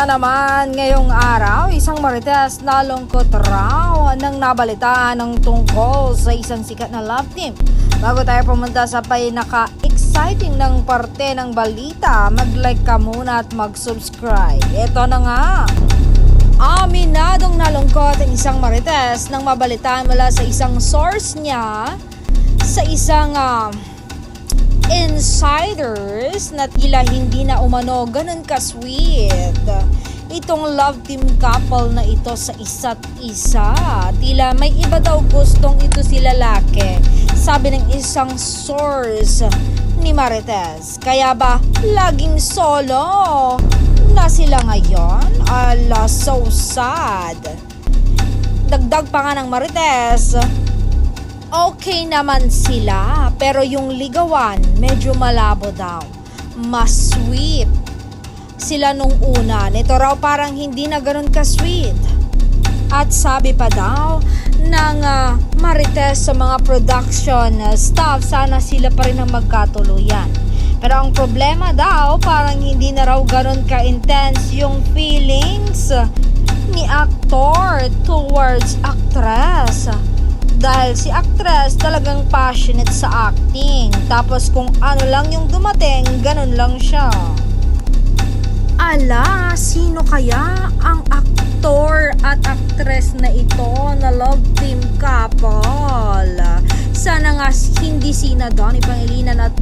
na naman ngayong araw, isang marites na lungkot raw nang nabalitaan ng tungkol sa isang sikat na love team. Bago tayo pumunta sa pinaka-exciting ng parte ng balita, mag-like ka muna at mag-subscribe. Ito na nga. Aminadong nalungkot ang isang marites nang mabalitaan mula sa isang source niya sa isang insiders na tila hindi na umano ganun ka-sweet itong love team couple na ito sa isa't isa. Tila may iba daw gustong ito si lalaki, sabi ng isang source ni Marites. Kaya ba laging solo na sila ngayon? Ala, so sad. Dagdag pa nga ng Marites, okay naman sila, pero yung ligawan medyo malabo daw. Mas sweet sila nung una. Nito raw parang hindi na ganun ka-sweet. At sabi pa daw ng Marites sa mga production staff, sana sila pa rin ang magkatuluyan. Pero ang problema daw, parang hindi na raw ganun ka-intense yung feelings ni actor towards actress. Dahil si actress talagang passionate sa acting. Tapos kung ano lang yung dumating, ganun lang siya. Ala, sino kaya ang aktor at actress na ito na love team couple? Sana nga hindi sina Donnie Pangilinan at